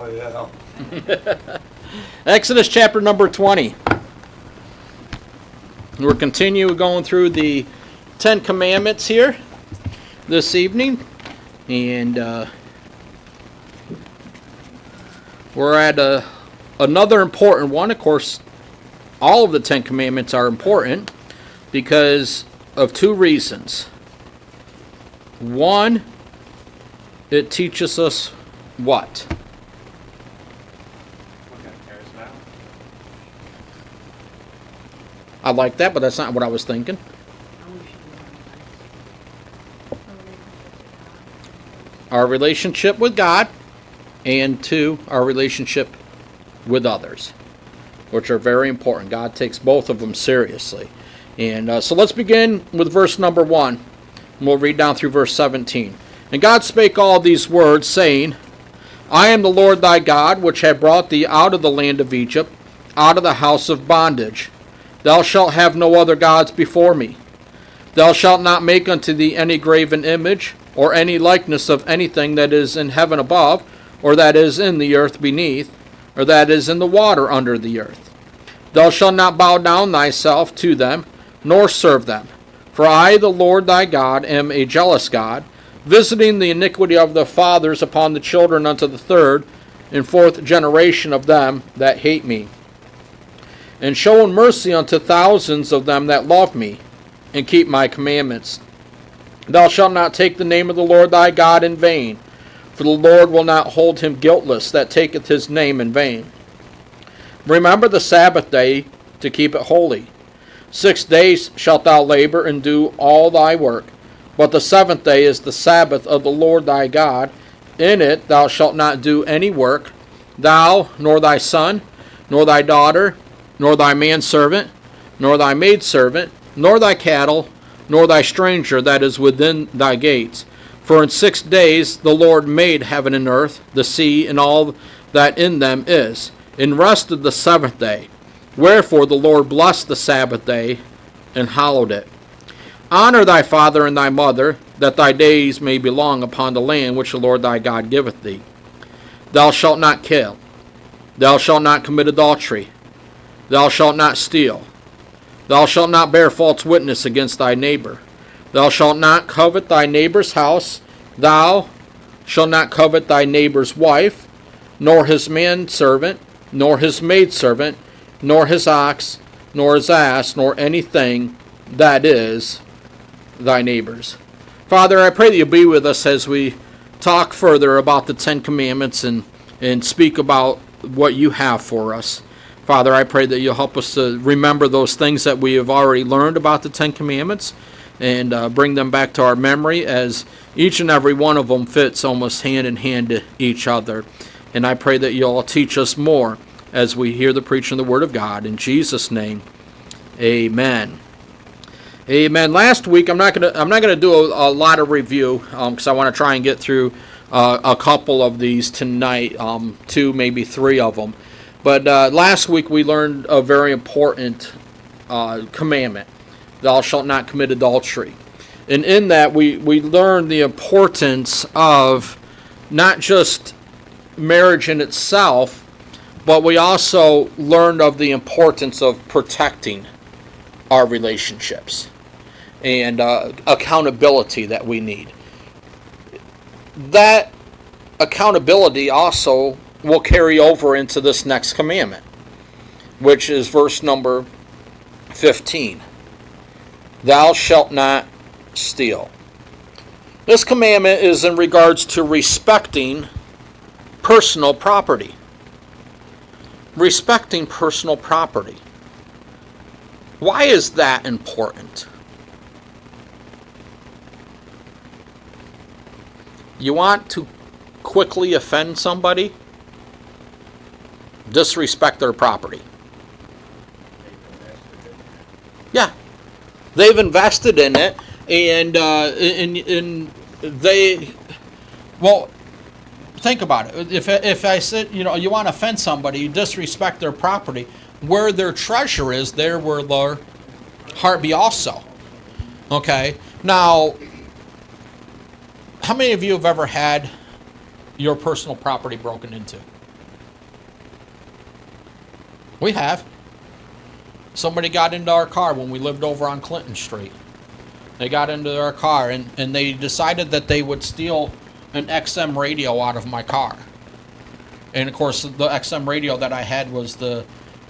Oh, yeah. Exodus chapter number 20. We're continuing going through the 10 Commandments here this evening. And we're at another important one. Of course, all of the 10 Commandments are important because of two reasons. One, it teaches us what? I like that, but that's not what I was thinking. Our relationship with God, and two, our relationship with others, which are very important. God takes both of them seriously. And so let's begin with verse number 1. And we'll read down through verse 17. And God spake all these words, saying, I am the Lord thy God, which have brought thee out of the land of Egypt, out of the house of bondage. Thou shalt have no other gods before me. Thou shalt not make unto thee any graven image, or any likeness of anything that is in heaven above, or that is in the earth beneath, or that is in the water under the earth. Thou shalt not bow down thyself to them, nor serve them. For I, the Lord thy God, am a jealous God, visiting the iniquity of the fathers upon the children unto the third and fourth generation of them that hate me, and showing mercy unto thousands of them that love me, and keep my commandments. Thou shalt not take the name of the Lord thy God in vain, for the Lord will not hold him guiltless that taketh his name in vain. Remember the Sabbath day to keep it holy. 6 days shalt thou labor and do all thy work, but the seventh day is the Sabbath of the Lord thy God. In it thou shalt not do any work, thou, nor thy son, nor thy daughter, nor thy manservant, nor thy maidservant, nor thy cattle, nor thy stranger that is within thy gates. For in 6 days the Lord made heaven and earth, the sea, and all that in them is, and rested the seventh day. Wherefore the Lord blessed the Sabbath day, and hallowed it. Honor thy father and thy mother, that thy days may be long upon the land which the Lord thy God giveth thee. Thou shalt not kill. Thou shalt not commit adultery. Thou shalt not steal. Thou shalt not bear false witness against thy neighbor. Thou shalt not covet thy neighbor's house. Thou shalt not covet thy neighbor's wife, nor his manservant, nor his maidservant, nor his ox, nor his ass, nor anything that is thy neighbor's. Father, I pray that you'll be with us as we talk further about the 10 Commandments and speak about what you have for us. Father, I pray that you'll help us to remember those things that we have already learned about the 10 Commandments and bring them back to our memory, as each and every one of them fits almost hand in hand to each other. And I pray that you'll teach us more as we hear the preaching of the Word of God. In Jesus' name, amen. Amen. Last week, I'm not gonna do a lot of review because I want to try and get through a couple of these tonight, 2, maybe 3 of them. But last week we learned a very important commandment: "Thou shalt not commit adultery." And in that, we learned the importance of not just marriage in itself, but we also learned of the importance of protecting our relationships and accountability that we need. That accountability also will carry over into this next commandment, which is verse number 15. Thou shalt not steal. This commandment is in regards to respecting personal property. Respecting personal property. Why is that important? You want to quickly offend somebody? Disrespect their property. Yeah, they've invested in it, and they, well, think about it. If I said, you want to offend somebody, you disrespect their property. Where their treasure is, there will their heart be also. Okay. Now, how many of you have ever had your personal property broken into? We have. Somebody got into our car when we lived over on Clinton Street. They got into our car and they decided that they would steal an XM radio out of my car. And of course, the XM radio that I had was the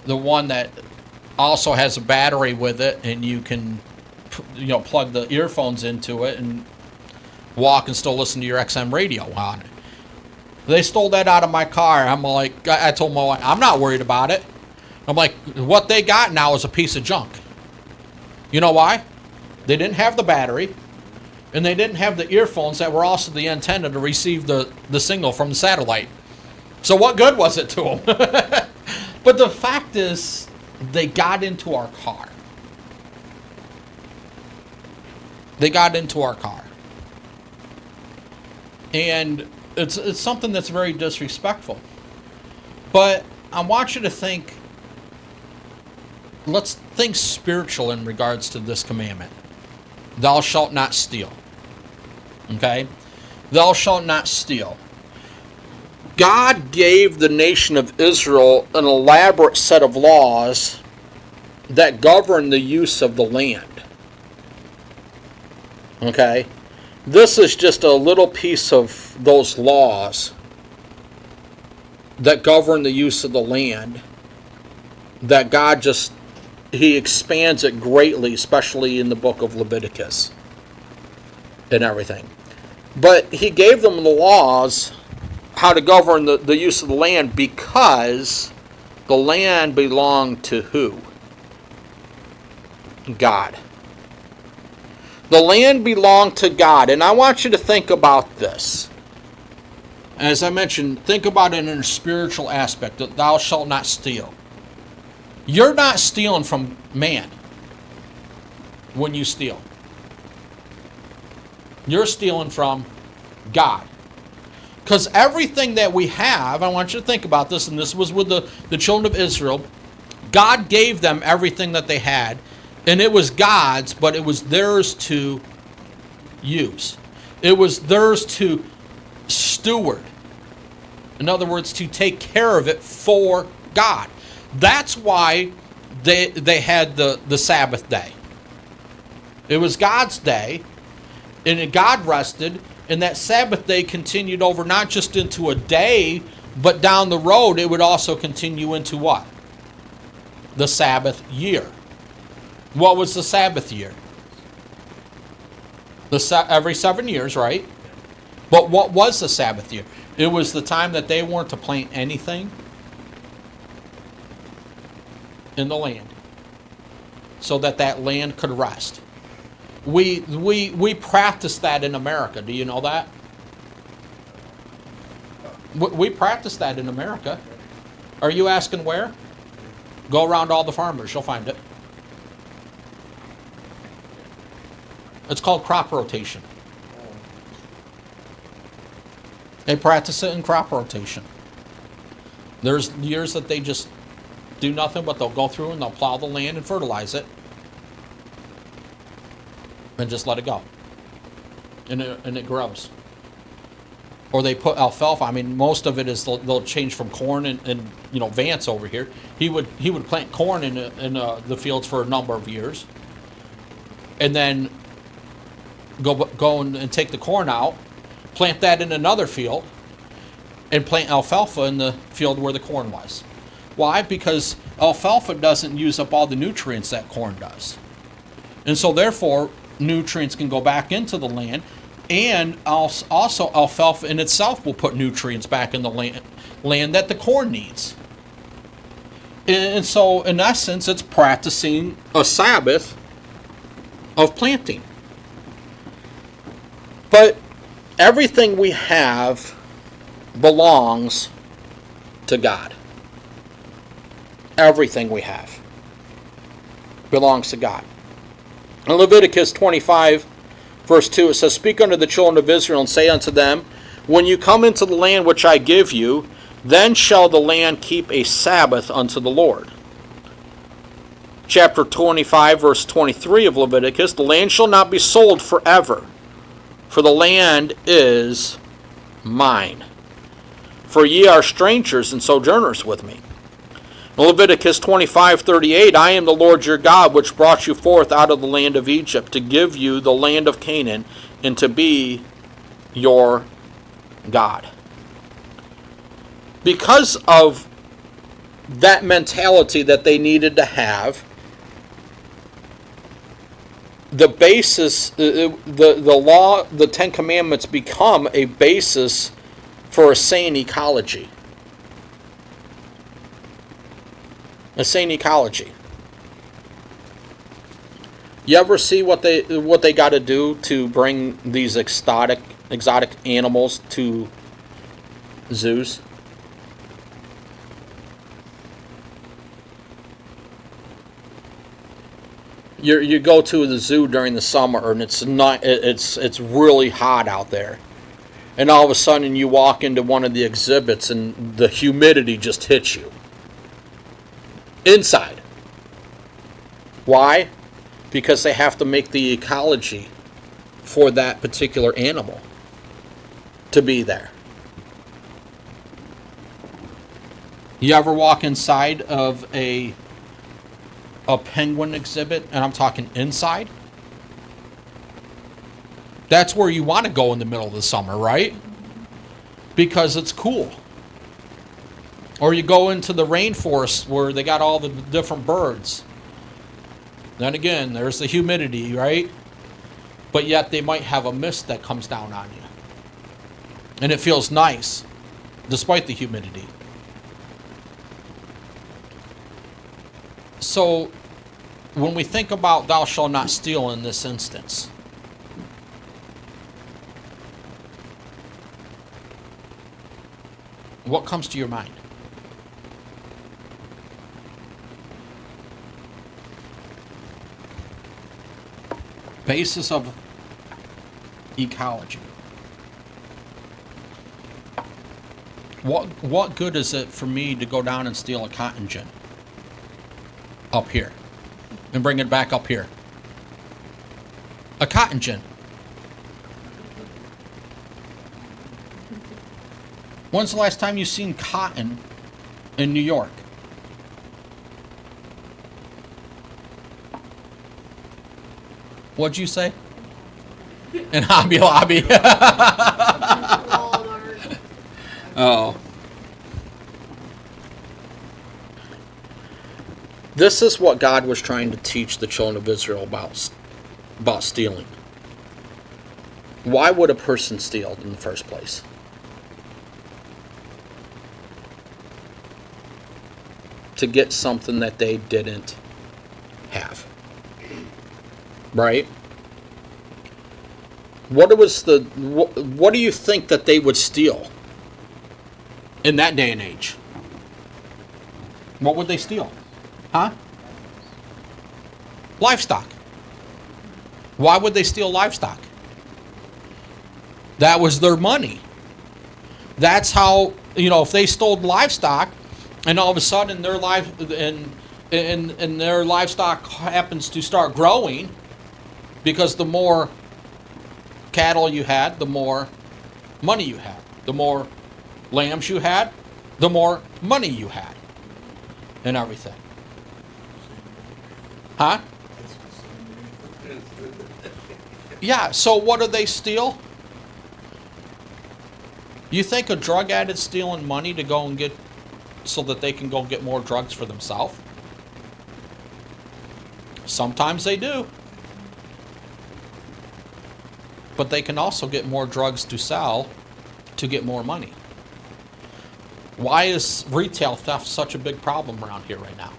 one that also has a battery with it, and you can, plug the earphones into it and walk and still listen to your XM radio on it. They stole that out of my car. I'm like, I told my wife, I'm not worried about it. I'm like, what they got now is a piece of junk. You know why? They didn't have the battery, and they didn't have the earphones that were also the antenna to receive the signal from the satellite. So what good was it to them? But the fact is, they got into our car. They got into our car. And it's something that's very disrespectful. But I want you to think, let's think spiritual in regards to this commandment. Thou shalt not steal. Okay? Thou shalt not steal. God gave the nation of Israel an elaborate set of laws that govern the use of the land. Okay? This is just a little piece of those laws that govern the use of the land, that God just, He expands it greatly, especially in the book of Leviticus and everything. But He gave them the laws how to govern the use of the land, because the land belonged to who? God. The land belonged to God. And I want you to think about this. As I mentioned, think about it in a spiritual aspect, that thou shalt not steal. You're not stealing from man when you steal. You're stealing from God. Because everything that we have, I want you to think about this, and this was with the children of Israel. God gave them everything that they had, and it was God's, but it was theirs to use. It was theirs to steward. In other words, to take care of it for God. That's why they had the Sabbath day. It was God's day, and God rested, and that Sabbath day continued over not just into a day, but down the road it would also continue into what? The Sabbath year. What was the Sabbath year? Every 7 years, right? But what was the Sabbath year? It was the time that they weren't to plant anything in the land, so that land could rest. We practice that in America. Do you know that? We practice that in America. Are you asking where? Go around all the farmers. You'll find it. It's called crop rotation. They practice it in crop rotation. There's years that they just do nothing, but they'll go through and they'll plow the land and fertilize it. And just let it go. And it grows. Or they put alfalfa. I mean, most of it is they'll change from corn and Vance over here. He would plant corn in the fields for a number of years. And then go and take the corn out, plant that in another field, and plant alfalfa in the field where the corn was. Why? Because alfalfa doesn't use up all the nutrients that corn does. And so therefore, nutrients can go back into the land, and also alfalfa in itself will put nutrients back in the land that the corn needs. And so in essence, it's practicing a Sabbath of planting. But everything we have belongs to God. Everything we have belongs to God. In Leviticus 25, verse 2, it says, Speak unto the children of Israel, and say unto them, When you come into the land which I give you, then shall the land keep a Sabbath unto the Lord. Chapter 25, verse 23 of Leviticus, The land shall not be sold forever, for the land is mine. For ye are strangers and sojourners with me. Leviticus 25:38, I am the Lord your God, which brought you forth out of the land of Egypt, to give you the land of Canaan, and to be your God. Because of that mentality that they needed to have, the basis, the law, the Ten Commandments become a basis for a sane ecology. A sane ecology. You ever see what they got to do to bring these exotic animals to zoos? You go to the zoo during the summer and it's really hot out there, and all of a sudden you walk into one of the exhibits and the humidity just hits you inside. Why? Because they have to make the ecology for that particular animal to be there. You ever walk inside of a penguin exhibit, and I'm talking inside? That's where you want to go in the middle of the summer, right? Because it's cool. Or you go into the rainforest where they got all the different birds. Then again, there's the humidity, right? But yet they might have a mist that comes down on you. And it feels nice, despite the humidity. So, when we think about thou shalt not steal in this instance, what comes to your mind? Basis of ecology. What good is it for me to go down and steal a cotton gin up here and bring it back up here? A cotton gin. When's the last time you seen cotton in New York? What'd you say? In Hobby Lobby. Oh. This is what God was trying to teach the children of Israel about stealing. Why would a person steal in the first place? To get something that they didn't have. Right? What do you think that they would steal in that day and age? What would they steal? Huh? Livestock. Why would they steal livestock? That was their money. That's how, if they stole livestock and all of a sudden their their livestock happens to start growing, because the more cattle you had, the more money you had. The more lambs you had, the more money you had. And everything. Huh? Yeah, so what do they steal? You think a drug addict's stealing money to go and get, so that they can go get more drugs for themselves? Sometimes they do. But they can also get more drugs to sell to get more money. Why is retail theft such a big problem around here right now?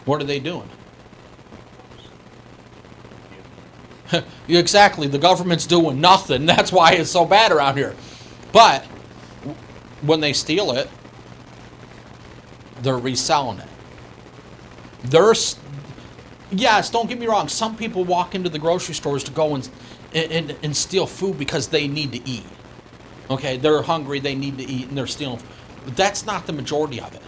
What are they doing? Exactly, the government's doing nothing. That's why it's so bad around here. But when they steal it, they're reselling it. Yes, don't get me wrong. Some people walk into the grocery stores to go and steal food because they need to eat. Okay, they're hungry, they need to eat, and they're stealing. But that's not the majority of it.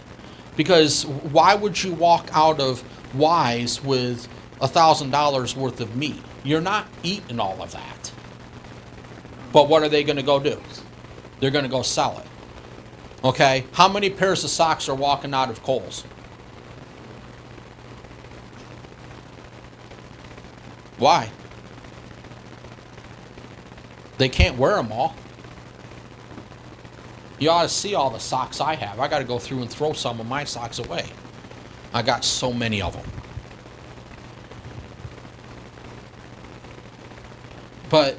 Because why would you walk out of Wise with $1,000 worth of meat? You're not eating all of that. But what are they going to go do? They're going to go sell it. Okay? How many pairs of socks are walking out of Kohl's? Why? They can't wear them all. You ought to see all the socks I have. I got to go through and throw some of my socks away. I got so many of them. But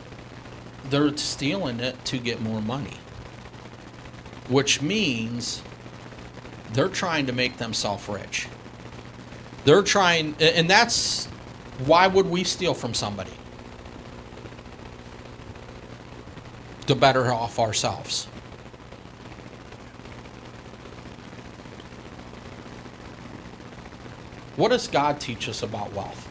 they're stealing it to get more money. Which means they're trying to make themselves rich. They're trying, and that's, why would we steal from somebody? To better off ourselves. What does God teach us about wealth?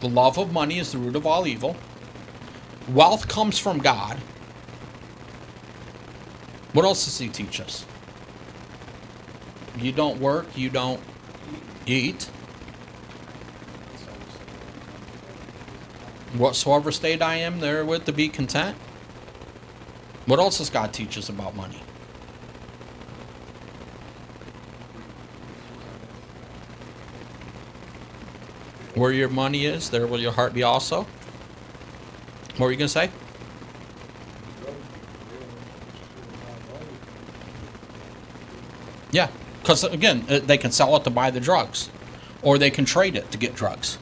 The love of money is the root of all evil. Wealth comes from God. What else does he teach us? You don't work, you don't eat. Whatsoever state I am therewith to be content. What else does God teach us about money? Where your money is, there will your heart be also. What were you going to say? Yeah, because again, they can sell it to buy the drugs, or they can trade it to get drugs.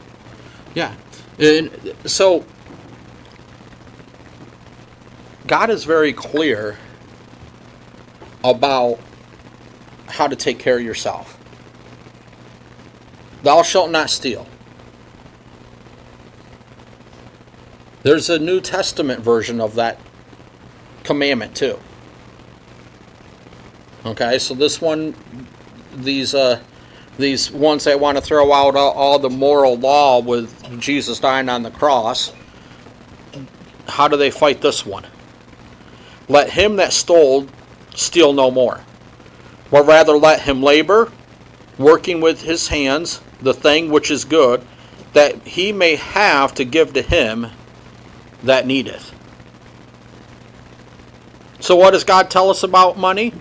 Yeah, and so God is very clear about how to take care of yourself. Thou shalt not steal. There's a New Testament version of that commandment too. Okay, so this one, these ones that want to throw out all the moral law with Jesus dying on the cross, how do they fight this one? Let him that stole steal no more, but rather let him labor, working with his hands the thing which is good, that he may have to give to him that needeth. So what does God tell us about money?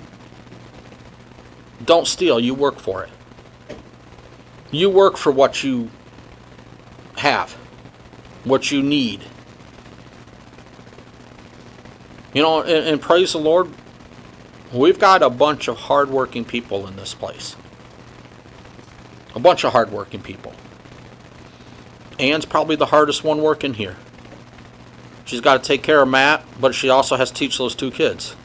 Don't steal, you work for it. You work for what you have, what you need. You know, and praise the Lord, we've got a bunch of hardworking people in this place. A bunch of hardworking people. Anne's probably the hardest one working here. She's got to take care of Matt, but she also has to teach those two kids.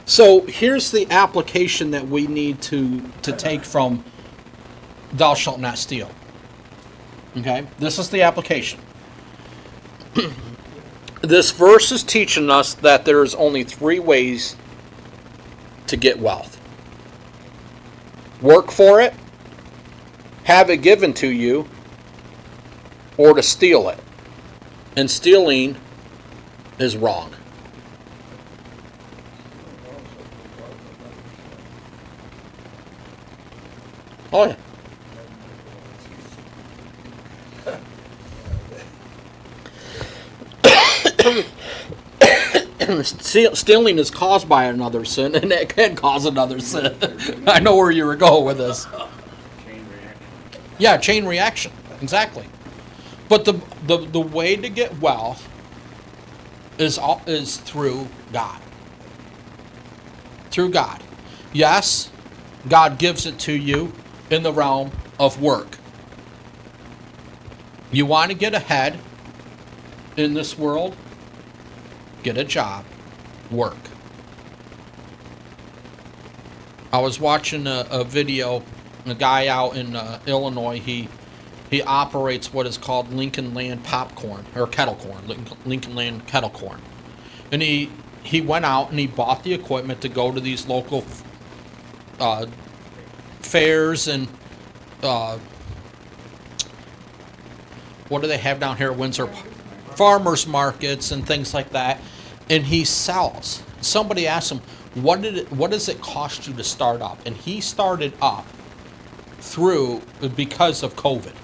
So here's the application that we need to take from thou shalt not steal. Okay? This is the application. This verse is teaching us that there's only 3 ways to get wealth. Work for it, have it given to you, or to steal it. And stealing is wrong. Oh yeah. Stealing is caused by another sin, and it can cause another sin. I know where you were going with this. Chain reaction. Yeah, chain reaction. Exactly. But the way to get wealth is through God. Through God. Yes, God gives it to you in the realm of work. You want to get ahead in this world? Get a job. Work. I was watching a video, a guy out in Illinois, he operates what is called Lincoln Land popcorn, or kettle corn, Lincoln Land kettle corn. And he went out and he bought the equipment to go to these local fairs and what do they have down here at Windsor? Farmers markets and things like that. And he sells. somebody asked him, what does it cost you to start up? And he started up because of COVID.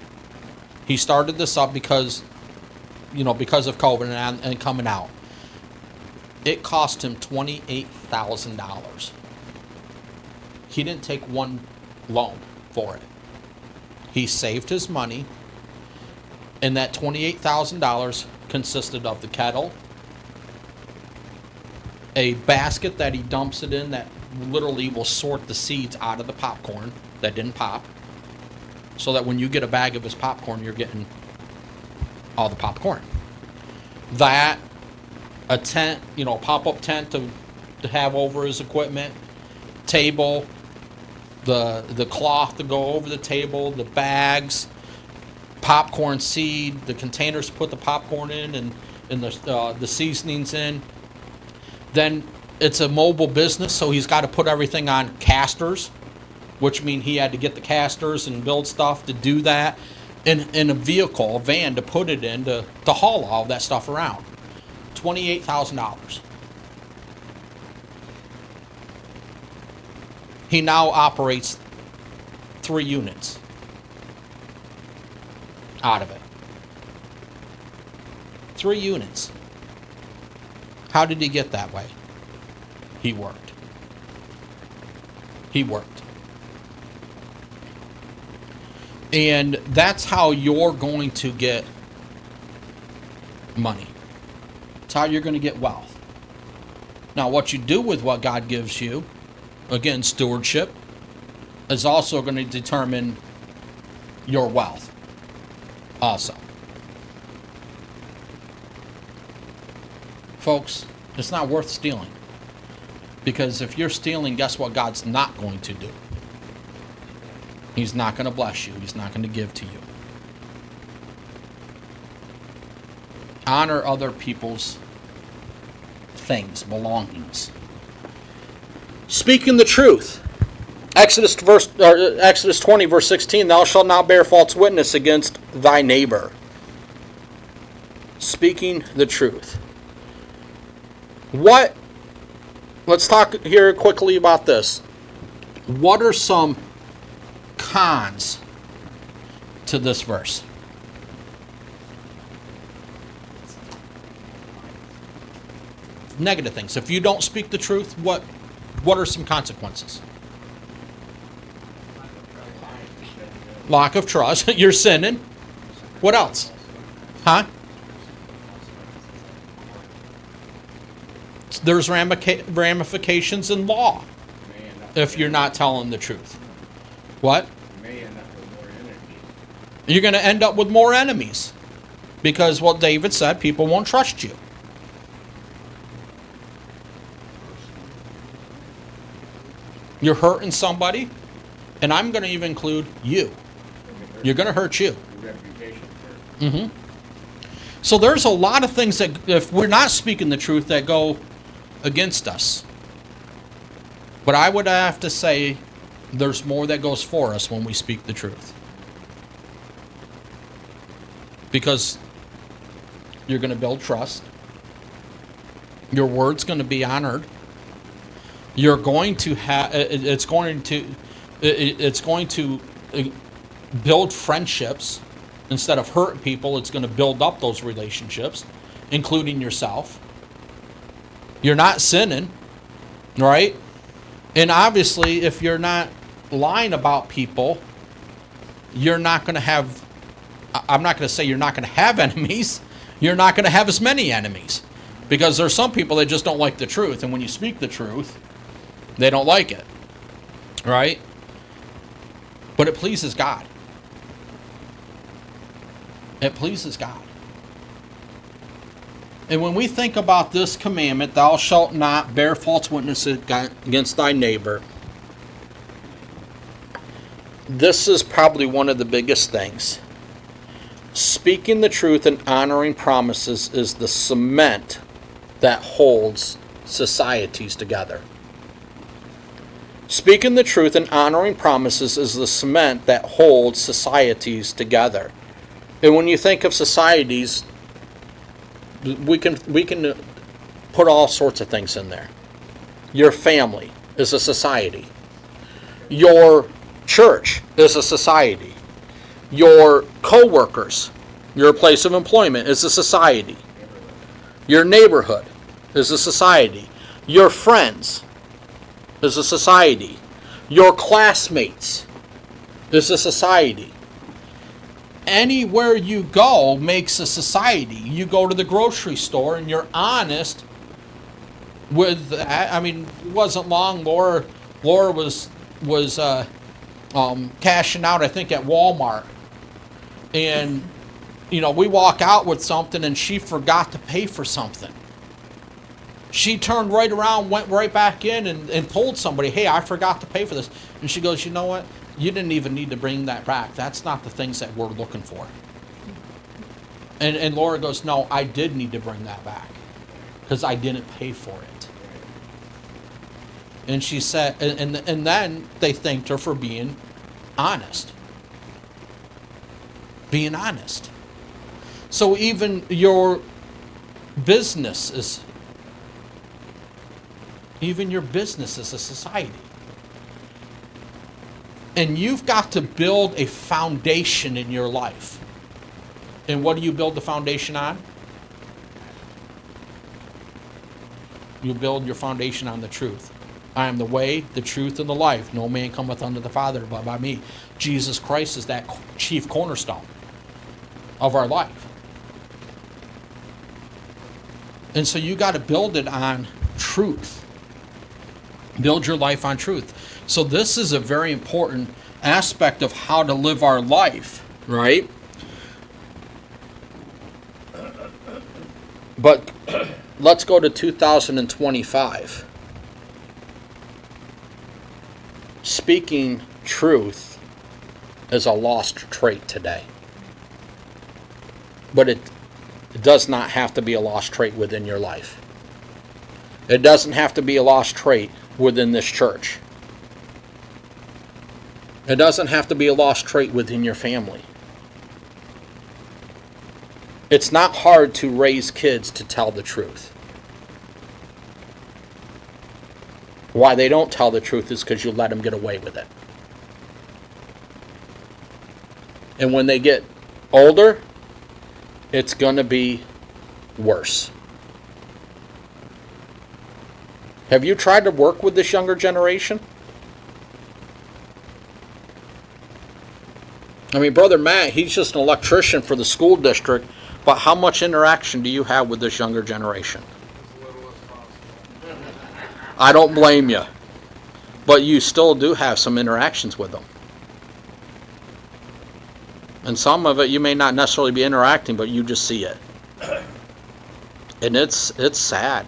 He started this up because of COVID and coming out. It cost him $28,000. He didn't take one loan for it. He saved his money, and that $28,000 consisted of the kettle, a basket that he dumps it in that literally will sort the seeds out of the popcorn that didn't pop, so that when you get a bag of his popcorn, you're getting all the popcorn. That, a tent, pop-up tent to have over his equipment, table, the cloth to go over the table, the bags, popcorn seed, the containers to put the popcorn in, and the seasonings in. Then it's a mobile business, so he's got to put everything on casters, which means he had to get the casters and build stuff to do that, in a vehicle, a van to put it in to haul all that stuff around. $28,000. He now operates 3 units out of it. 3 units. How did he get that way? He worked. He worked. And that's how you're going to get money. It's how you're going to get wealth. Now, what you do with what God gives you, again, stewardship, is also going to determine your wealth also. Folks, it's not worth stealing. Because if you're stealing, guess what God's not going to do? He's not going to bless you. He's not going to give to you. Honor other people's things, belongings. Speaking the truth. Exodus 20, verse 16, thou shalt not bear false witness against thy neighbor. Speaking the truth. Let's talk here quickly about this. What are some cons to this verse? Negative things. If you don't speak the truth, what are some consequences? Lack of trust. You're sinning. What else? Huh? There's ramifications in law if you're not telling the truth. What? You're going to end up with more enemies. Because what David said, people won't trust you. You're hurting somebody, and I'm going to even include you. You're going to hurt you. Mm-hmm. So there's a lot of things that, if we're not speaking the truth, that go against us. But I would have to say there's more that goes for us when we speak the truth. Because you're going to build trust. Your word's going to be honored. You're going to have, it's going to build friendships. Instead of hurt people, it's going to build up those relationships, including yourself. You're not sinning, right? And obviously, if you're not lying about people, you're not going to have, I'm not going to say you're not going to have enemies. You're not going to have as many enemies. Because there's some people that just don't like the truth. And when you speak the truth, they don't like it. Right? But it pleases God. It pleases God. And when we think about this commandment, thou shalt not bear false witness against thy neighbor, this is probably one of the biggest things. Speaking the truth and honoring promises is the cement that holds societies together. Speaking the truth and honoring promises is the cement that holds societies together. And when you think of societies, we can put all sorts of things in there. Your family is a society. Your church is a society. Your co-workers, your place of employment is a society. Your neighborhood is a society. Your friends is a society. Your classmates is a society. Anywhere you go makes a society. You go to the grocery store and you're honest with that. I mean, it wasn't long. Laura was cashing out, I think, at Walmart, and we walk out with something and she forgot to pay for something. She turned right around, went right back in and told somebody, hey, I forgot to pay for this. And she goes, you know what? You didn't even need to bring that back. That's not the things that we're looking for. And Laura goes, no, I did need to bring that back because I didn't pay for it. And she said, and then they thanked her for being honest. Being honest. So even your business is a society. And you've got to build a foundation in your life. And what do you build the foundation on? You build your foundation on the truth. I am the way, the truth, and the life. No man cometh unto the Father but by me. Jesus Christ is that chief cornerstone of our life. And so you got to build it on truth. Build your life on truth. So this is a very important aspect of how to live our life, right? But let's go to 2025. Speaking truth is a lost trait today. But it does not have to be a lost trait within your life. It doesn't have to be a lost trait within this church. It doesn't have to be a lost trait within your family. It's not hard to raise kids to tell the truth. Why they don't tell the truth is because you let them get away with it. And when they get older, it's going to be worse. Have you tried to work with this younger generation? I mean, Brother Matt, he's just an electrician for the school district, but how much interaction do you have with this younger generation? As little as possible. I don't blame you, but you still do have some interactions with them. And some of it you may not necessarily be interacting, but you just see it. And it's sad.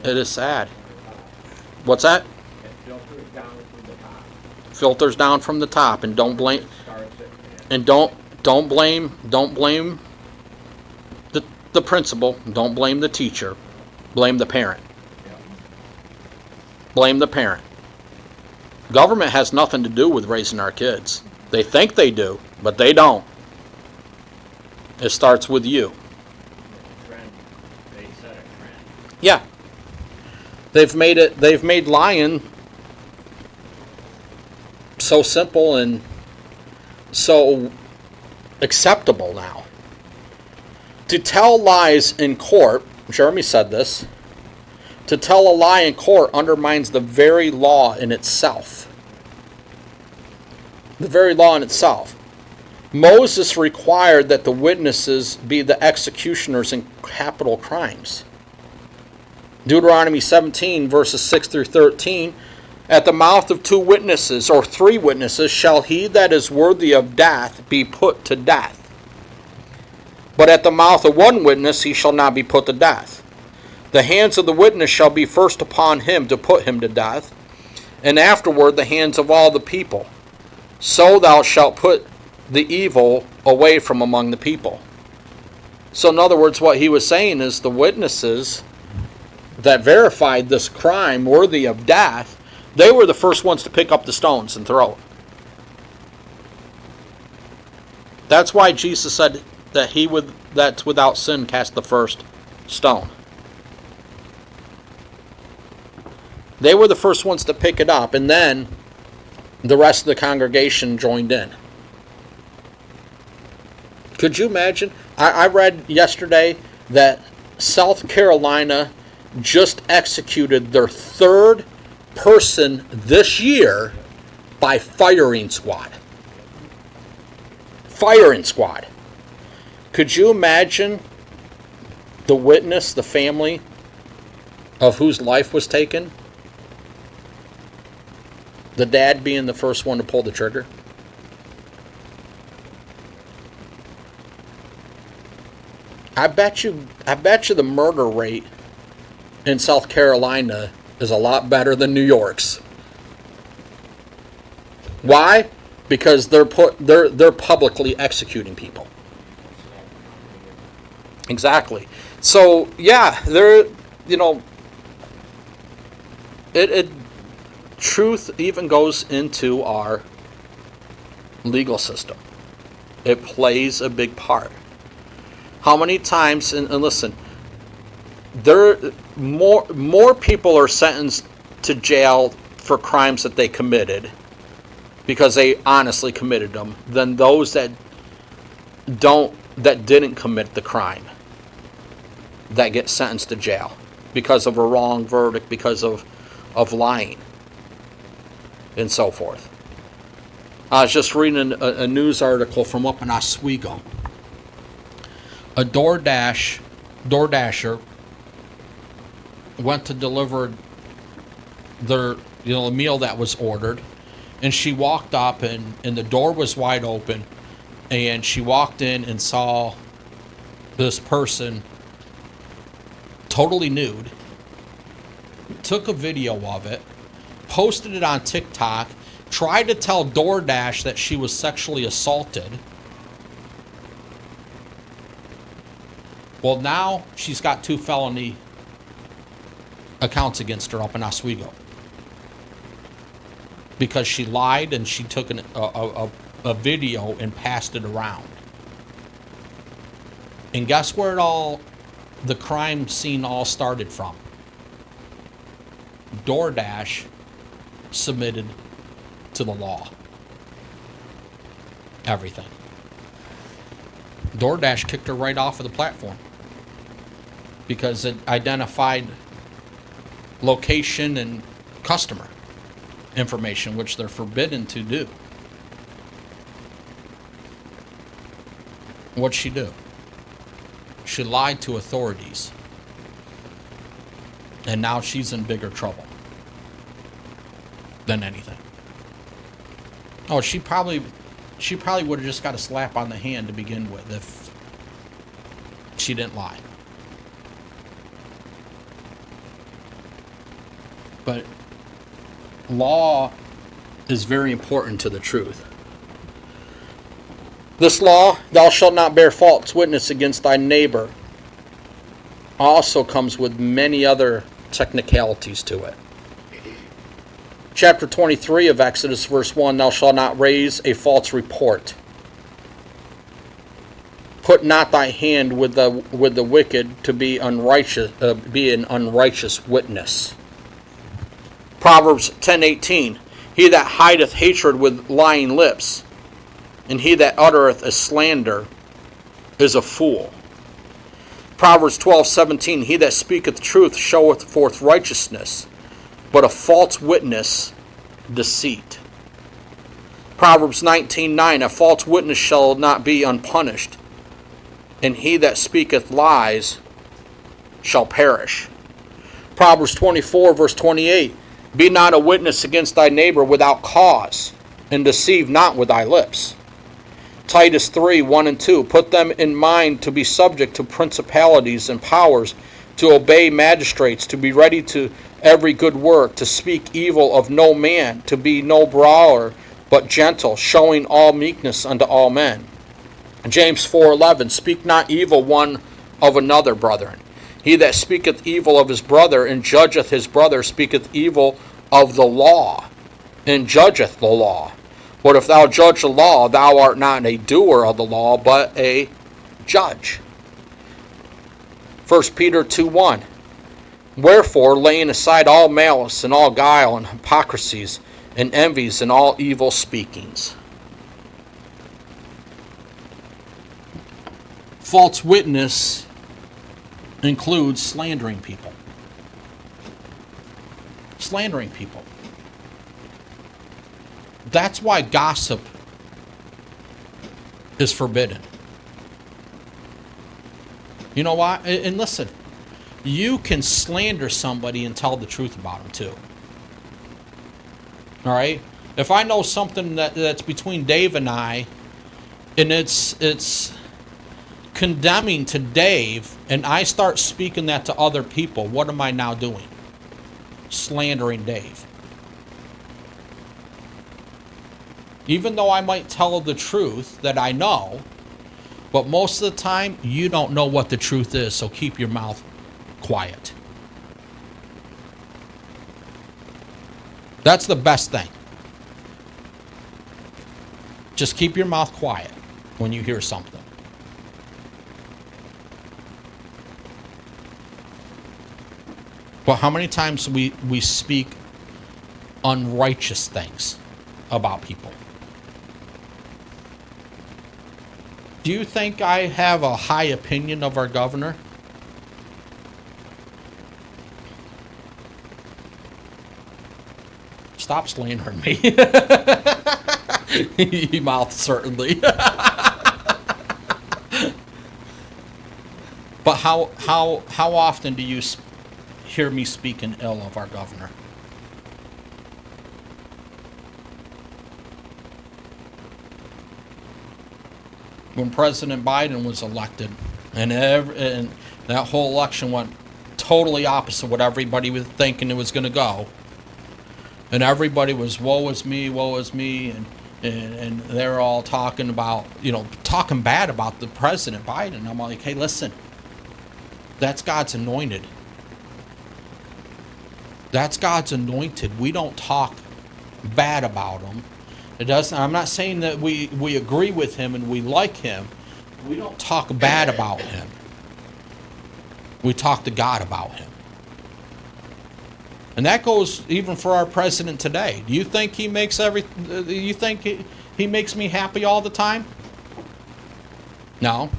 It is sad. What's that? It filters down from the top. Filters down from the top, and don't blame and don't blame the principal, don't blame the teacher, blame the parent. Blame the parent. Government has nothing to do with raising our kids. They think they do, but they don't. It starts with you. Trend. They set a trend. Yeah. They've made lying so simple and so acceptable now. To tell lies in court, Jeremy said this, to tell a lie in court undermines the very law in itself. The very law in itself. Moses required that the witnesses be the executioners in capital crimes. Deuteronomy 17, verses 6 through 13, at the mouth of 2 witnesses or 3 witnesses shall he that is worthy of death be put to death. But at the mouth of 1 witness he shall not be put to death. The hands of the witness shall be first upon him to put him to death, and afterward the hands of all the people. So thou shalt put the evil away from among the people. So in other words, what he was saying is the witnesses that verified this crime worthy of death, they were the first ones to pick up the stones and throw it. That's why Jesus said that that's without sin cast the first stone. They were the first ones to pick it up, and then the rest of the congregation joined in. Could you imagine? I read yesterday that South Carolina just executed their third person this year by firing squad. Firing squad. Could you imagine the witness, the family of whose life was taken? The dad being the first one to pull the trigger? I bet you the murder rate in South Carolina is a lot better than New York's. Why? Because they're publicly executing people. Exactly. So yeah, it truth even goes into our legal system. It plays a big part. How many times, and listen, more people are sentenced to jail for crimes that they committed because they honestly committed them than those that didn't commit the crime that get sentenced to jail because of a wrong verdict, because of lying and so forth. I was just reading a news article from up in Oswego. A DoorDasher went to deliver their a meal that was ordered, and she walked up and the door was wide open, and she walked in and saw this person totally nude, took a video of it, posted it on TikTok, tried to tell DoorDash that she was sexually assaulted. Well, now she's got 2 felony accounts against her up in Oswego because she lied and she took a video and passed it around. And guess where the crime scene all started from? DoorDash submitted to the law everything. DoorDash kicked her right off of the platform because it identified location and customer information, which they're forbidden to do. What'd she do? She lied to authorities. And now she's in bigger trouble than anything. Oh, she probably would have just got a slap on the hand to begin with if she didn't lie. But law is very important to the truth. This law, thou shalt not bear false witness against thy neighbor, also comes with many other technicalities to it. Chapter 23 of Exodus, verse 1, thou shalt not raise a false report. Put not thy hand with the wicked to be unrighteous, be an unrighteous witness. Proverbs 10:18, he that hideth hatred with lying lips, and he that uttereth a slander is a fool. Proverbs 12:17, he that speaketh truth showeth forth righteousness, but a false witness deceit. Proverbs 19:9, a false witness shall not be unpunished, and he that speaketh lies shall perish. Proverbs 24, verse 28, be not a witness against thy neighbor without cause, and deceive not with thy lips. Titus 3:1 and 2, put them in mind to be subject to principalities and powers, to obey magistrates, to be ready to every good work, to speak evil of no man, to be no brawler, but gentle, showing all meekness unto all men. James 4:11, speak not evil one of another, brethren. He that speaketh evil of his brother and judgeth his brother speaketh evil of the law, and judgeth the law. But if thou judge the law, thou art not a doer of the law, but a judge. 1 Peter 2:1, Wherefore, laying aside all malice and all guile and hypocrisies and envies and all evil speakings. False witness includes slandering people. Slandering people. That's why gossip is forbidden. You know why? And listen, you can slander somebody and tell the truth about them too. All right? If I know something that's between Dave and I, and it's condemning to Dave, and I start speaking that to other people, what am I now doing? Slandering Dave. Even though I might tell the truth that I know, but most of the time, you don't know what the truth is, so keep your mouth quiet. That's the best thing. Just keep your mouth quiet when you hear something. But how many times we speak unrighteous things about people? Do you think I have a high opinion of our governor? Stop slandering me. You mouth certainly. But how often do you hear me speaking ill of our governor? When President Biden was elected, and that whole election went totally opposite what everybody was thinking it was going to go, and everybody was woe is me, and they're all talking about, talking bad about the President Biden. I'm like, hey, listen, that's God's anointed. That's God's anointed. We don't talk bad about him. It doesn't. I'm not saying that we agree with him and we like him. We don't talk bad about him. We talk to God about him. And that goes even for our president today. Do you think he makes you think he makes me happy all the time? No.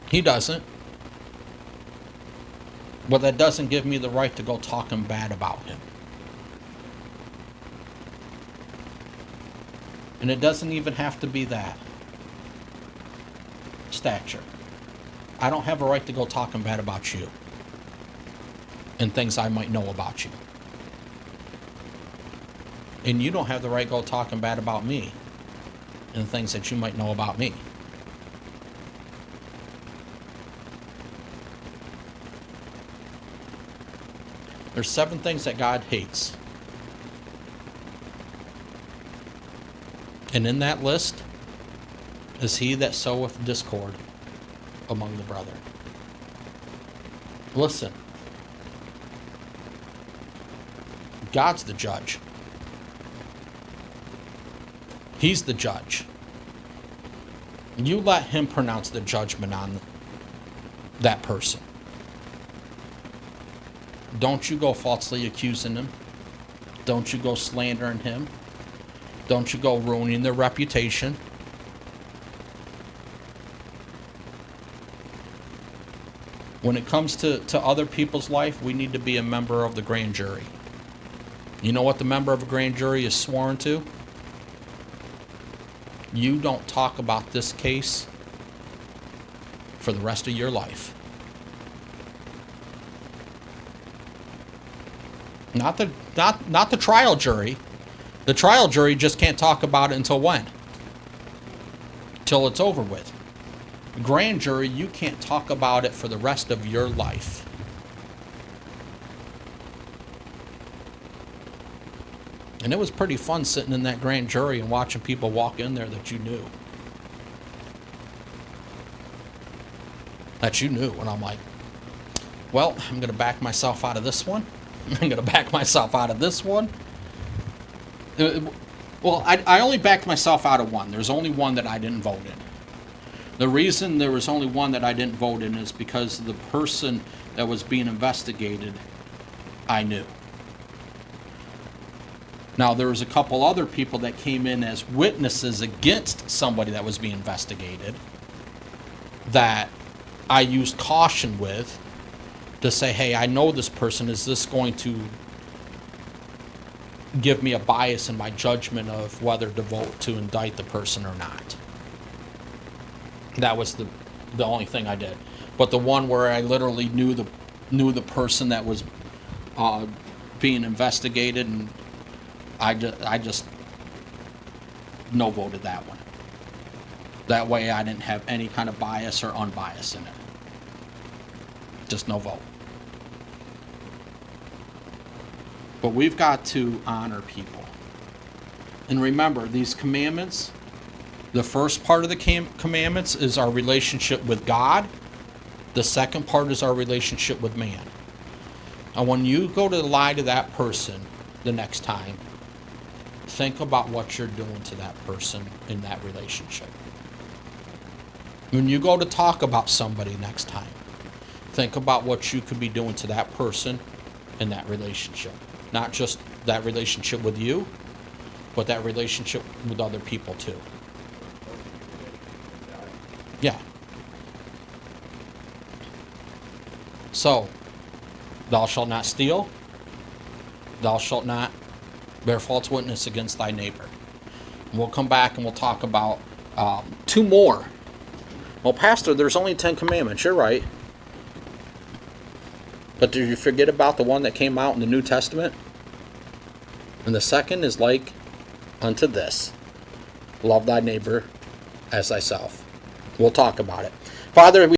He doesn't. But that doesn't give me the right to go talking bad about him. And it doesn't even have to be that stature. I don't have a right to go talking bad about you and things I might know about you. And you don't have the right to go talking bad about me and things that you might know about me. There's 7 things that God hates. And in that list is he that soweth discord among the brethren. Listen. God's the judge. He's the judge. You let him pronounce the judgment on that person. Don't you go falsely accusing him. Don't you go slandering him. Don't you go ruining their reputation. When it comes to other people's life, we need to be a member of the grand jury. You know what the member of a grand jury is sworn to? You don't talk about this case for the rest of your life. Not the trial jury. The trial jury just can't talk about it until when? Till it's over with. Grand jury, you can't talk about it for the rest of your life. And it was pretty fun sitting in that grand jury and watching people walk in there that you knew. And I'm like, well, I'm going to back myself out of this one. I'm going to back myself out of this one. Well, I only backed myself out of one. There's only one that I didn't vote in. The reason there was only one that I didn't vote in is because the person that was being investigated, I knew. Now, there was a couple other people that came in as witnesses against somebody that was being investigated that I used caution with to say, hey, I know this person. Is this going to give me a bias in my judgment of whether to vote to indict the person or not? That was the only thing I did. But the one where I literally knew the person that was being investigated, and I just no voted that one. That way I didn't have any kind of bias or unbiased in it. Just no vote. But we've got to honor people. And remember, these commandments, the first part of the commandments is our relationship with God. The second part is our relationship with man. And when you go to lie to that person the next time, think about what you're doing to that person in that relationship. When you go to talk about somebody next time, think about what you could be doing to that person in that relationship. Not just that relationship with you, but that relationship with other people too. Yeah. So, thou shalt not steal. Thou shalt not bear false witness against thy neighbor. And we'll come back and we'll talk about 2 more. Well, Pastor, there's only 10 commandments. You're right. But did you forget about the one that came out in the New Testament? And the second is like unto this: love thy neighbor as thyself. We'll talk about it. Father, we